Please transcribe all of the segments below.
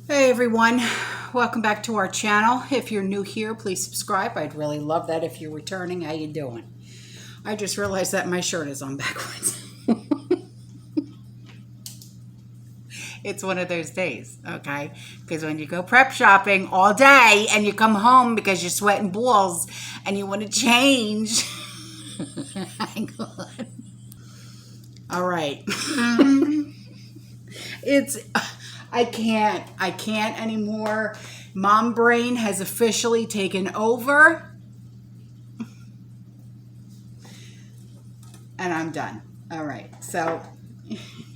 Hey everyone, welcome back to our channel. If you're new here, please subscribe. I'd really love that. If you're returning, how you doing? I just realized that my shirt is on backwards. It's one of those days, okay? Because when you go prep shopping all day and you come home because you're sweating balls and you want to change. Hang on. All right. I can't anymore. Mom brain has officially taken over. And I'm done. All right. So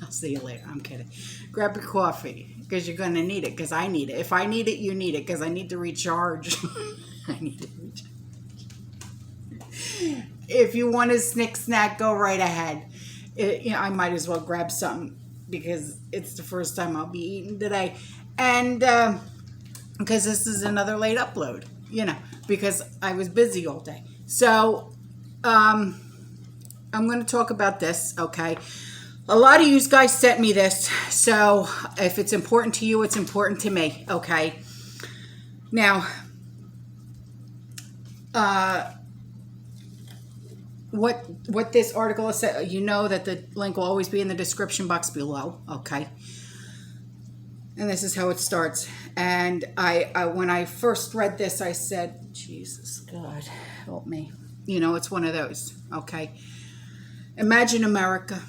I'll see you later. I'm kidding. Grab your coffee because you're going to need it, because I need it. If I need it, you need it, because I need to recharge. I need to recharge. If you want a snack, go right ahead. I might as well grab something because it's the first time I'll be eating today. And because this is another late upload, because I was busy all day. So I'm going to talk about this, okay? A lot of you guys sent me this, so if it's important to you, it's important to me, okay? Now, what this article is, you know that the link will always be in the description box below, okay? And this is how it starts. And I when I first read this, I said, Jesus, God, help me. It's one of those, okay? Imagine America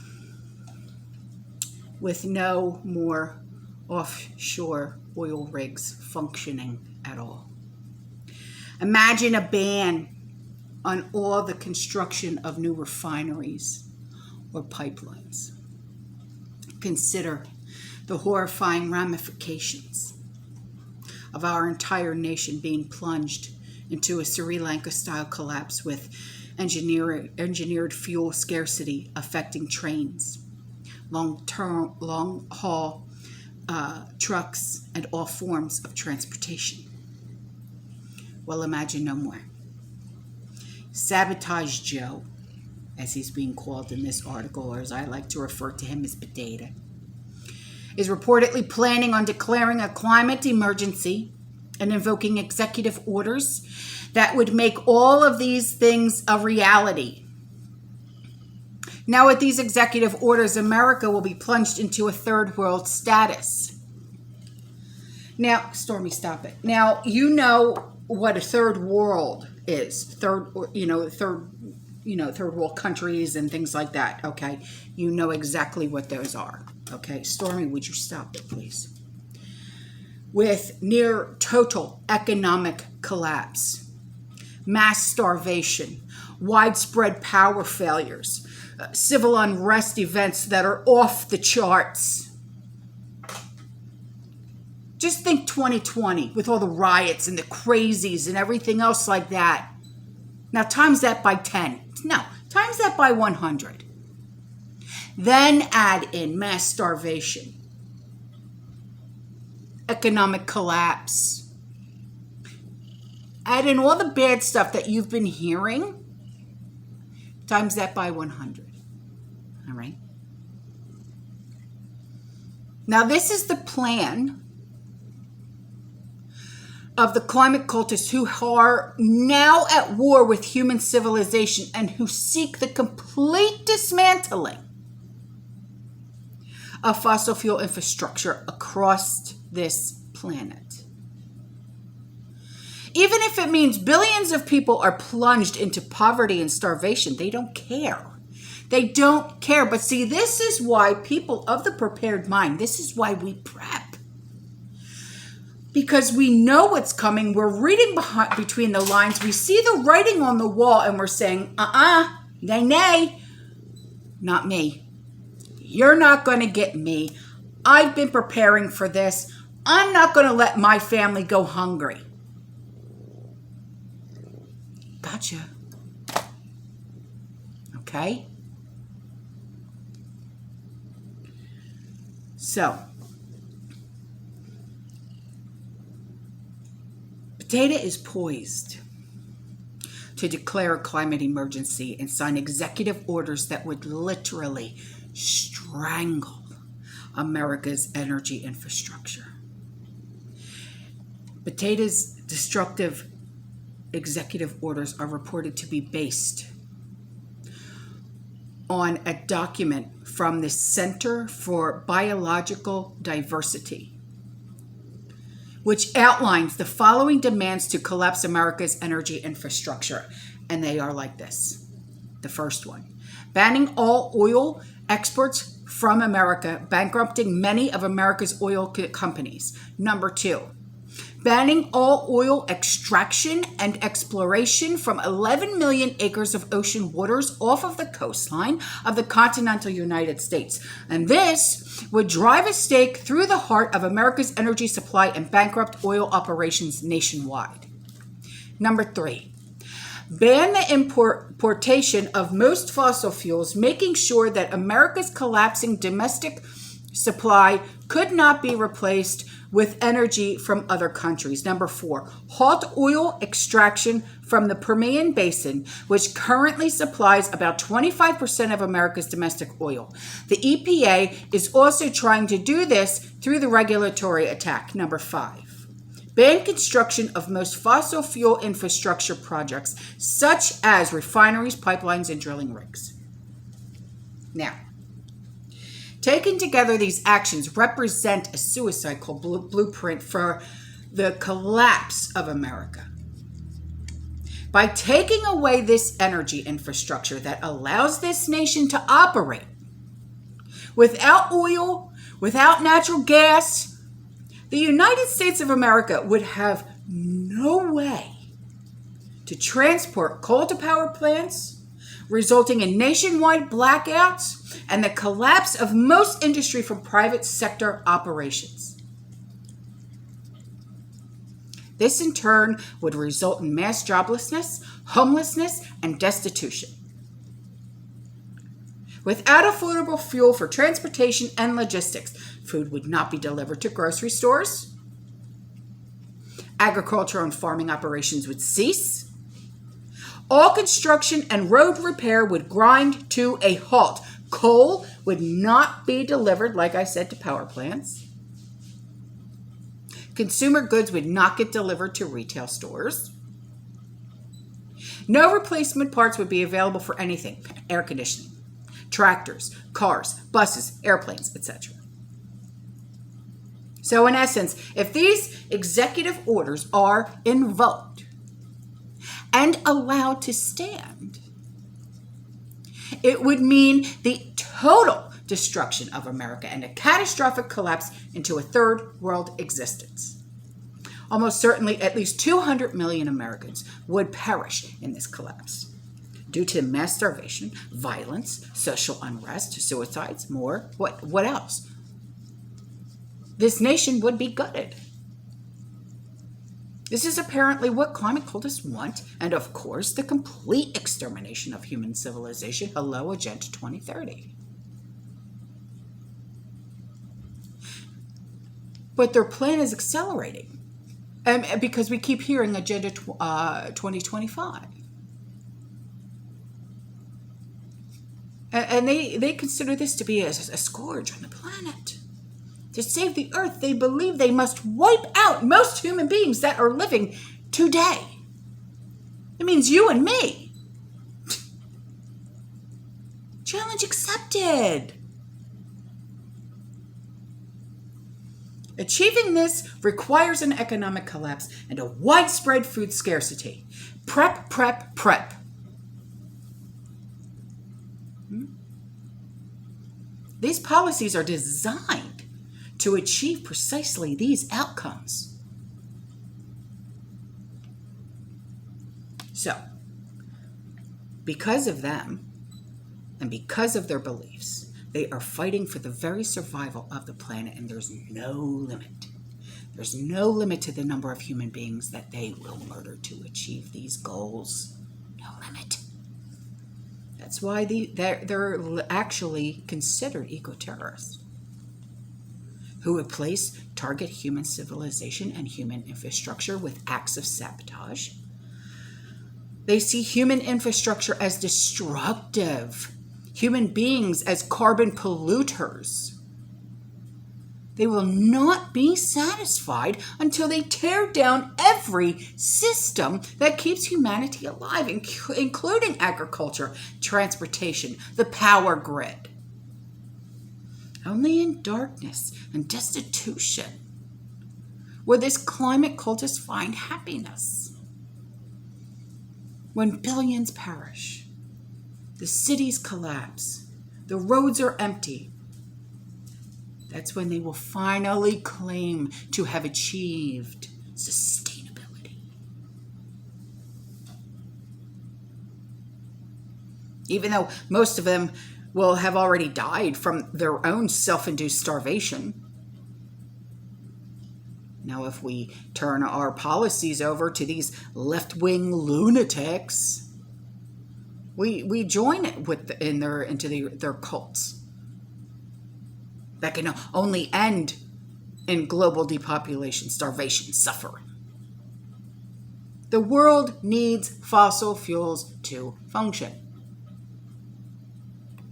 with no more offshore oil rigs functioning at all. Imagine a ban on all the construction of new refineries or pipelines. Consider the horrifying ramifications of our entire nation being plunged into a Sri Lanka-style collapse with engineered fuel scarcity affecting trains, long-haul trucks, and all forms of transportation. Well, imagine no more. Sabotage Joe, as he's being called in this article, or as I like to refer to him as Potato, is reportedly planning on declaring a climate emergency and invoking executive orders that would make all of these things a reality. Now, with these executive orders, America will be plunged into a third world status. Now, Stormy, stop it. Now, you know what a third world is. Third world countries and things like that, okay? You know exactly what those are, okay? Stormy, would you stop it, please? With near total economic collapse, mass starvation, widespread power failures, civil unrest events that are off the charts. Just think 2020 with all the riots and the crazies and everything else like that. Now times that by 10. No, times that by 100. Then add in mass starvation, economic collapse. Add in all the bad stuff that you've been hearing. Times that by 100. All right. Now this is the plan of the climate cultists who are now at war with human civilization and who seek the complete dismantling of fossil fuel infrastructure across this planet. Even if it means billions of people are plunged into poverty and starvation, they don't care. They don't care. But see, this is why people of the prepared mind, this is why we prep. Because we know what's coming. We're reading between the lines. We see the writing on the wall and we're saying, nay, not me. You're not going to get me. I've been preparing for this. I'm not going to let my family go hungry. Gotcha. Okay? So, Potato is poised to declare a climate emergency and sign executive orders that would literally strangle America's energy infrastructure. Bateda's destructive executive orders are reported to be based on a document from the Center for Biological Diversity, which outlines the following demands to collapse America's energy infrastructure. And they are like this. The first one, banning all oil exports from America, bankrupting many of America's oil companies. Number two, banning all oil extraction and exploration from 11 million acres of ocean waters off of the coastline of the continental United States. And this would drive a stake through the heart of America's energy supply and bankrupt oil operations nationwide. Number three, ban the importation of most fossil fuels, making sure that America's collapsing domestic supply could not be replaced with energy from other countries. Number four, halt oil extraction from the Permian Basin, which currently supplies about 25% of America's domestic oil. The EPA is also trying to do this through the regulatory attack. Number five, ban construction of most fossil fuel infrastructure projects, such as refineries, pipelines, and drilling rigs. Now, taken together, these actions represent a suicide called blueprint for the collapse of America. By taking away this energy infrastructure that allows this nation to operate without oil, without natural gas, the United States of America would have no way to transport coal to power plants, resulting in nationwide blackouts and the collapse of most industry from private sector operations. This in turn would result in mass joblessness, homelessness, and destitution. Without affordable fuel for transportation and logistics, food would not be delivered to grocery stores. Agriculture and farming operations would cease. All construction and road repair would grind to a halt. Coal would not be delivered, like I said, to power plants. Consumer goods would not get delivered to retail stores. No replacement parts would be available for anything: air conditioning, tractors, cars, buses, airplanes, etc. So in essence, if these executive orders are invoked and allowed to stand, it would mean the total destruction of America and a catastrophic collapse into a third world existence. Almost certainly, at least 200 million Americans would perish in this collapse due to mass starvation, violence, social unrest, suicides, more. What else? This nation would be gutted. This is apparently what climate cultists want, and of course, the complete extermination of human civilization. Hello, Agenda 2030. But their plan is accelerating, because we keep hearing Agenda 2025. And they consider this to be a scourge on the planet. To save the earth, they believe they must wipe out most human beings that are living today. It means you and me. Challenge accepted. Achieving this requires an economic collapse and a widespread food scarcity. Prep, prep, prep. These policies are designed to achieve precisely these outcomes. So, because of them and because of their beliefs, they are fighting for the very survival of the planet, and there's no limit. There's no limit to the number of human beings that they will murder to achieve these goals. No limit. That's why they're actually considered eco-terrorists, who would target human civilization and human infrastructure with acts of sabotage. They see human infrastructure as destructive, human beings as carbon polluters. They will not be satisfied until they tear down every system that keeps humanity alive, including agriculture, transportation, the power grid. Only in darkness and destitution will this climate cultist find happiness. When billions perish, the cities collapse, the roads are empty, that's when they will finally claim to have achieved sustainability. Even though most of them will have already died from their own self-induced starvation. Now, if we turn our policies over to these left-wing lunatics, we join it into their cults that can only end in global depopulation, starvation, suffering. The world needs fossil fuels to function.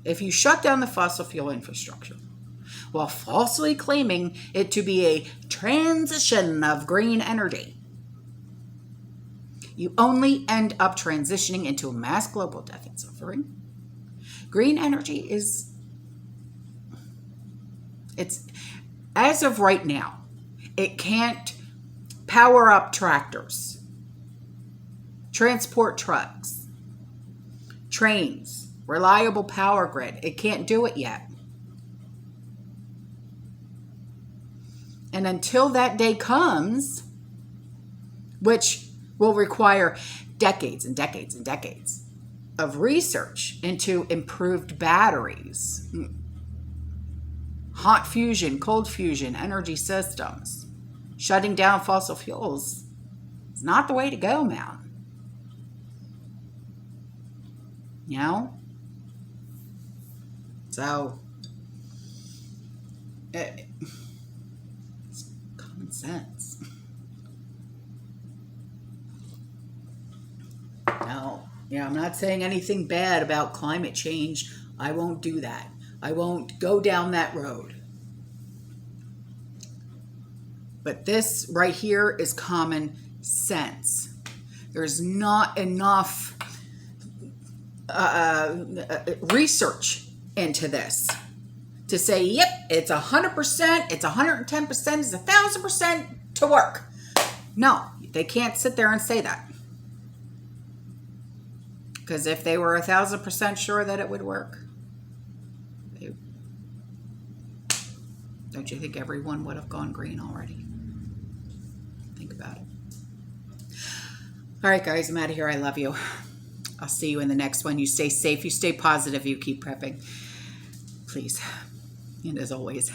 If you shut down the fossil fuel infrastructure while falsely claiming it to be a transition of green energy, you only end up transitioning into a mass global death and suffering. Green energy it's as of right now, it can't power up tractors, transport trucks, trains, reliable power grid. It can't do it yet. And until that day comes, which will require decades and decades and decades of research into improved batteries, hot fusion, cold fusion, energy systems, shutting down fossil fuels is not the way to go, man. You know? So, it's common sense. Now, I'm not saying anything bad about climate change. I won't do that. I won't go down that road. But this right here is common sense. There's not enough research into this to say, yep, it's 100%, it's 110%, it's 1,000% to work. No, they can't sit there and say that. Because if they were 1,000% sure that it would work, don't you think everyone would have gone green already? Think about it. All right, guys, I'm out of here. I love you. I'll see you in the next one. You stay safe. You stay positive. You keep prepping. Please. And as always,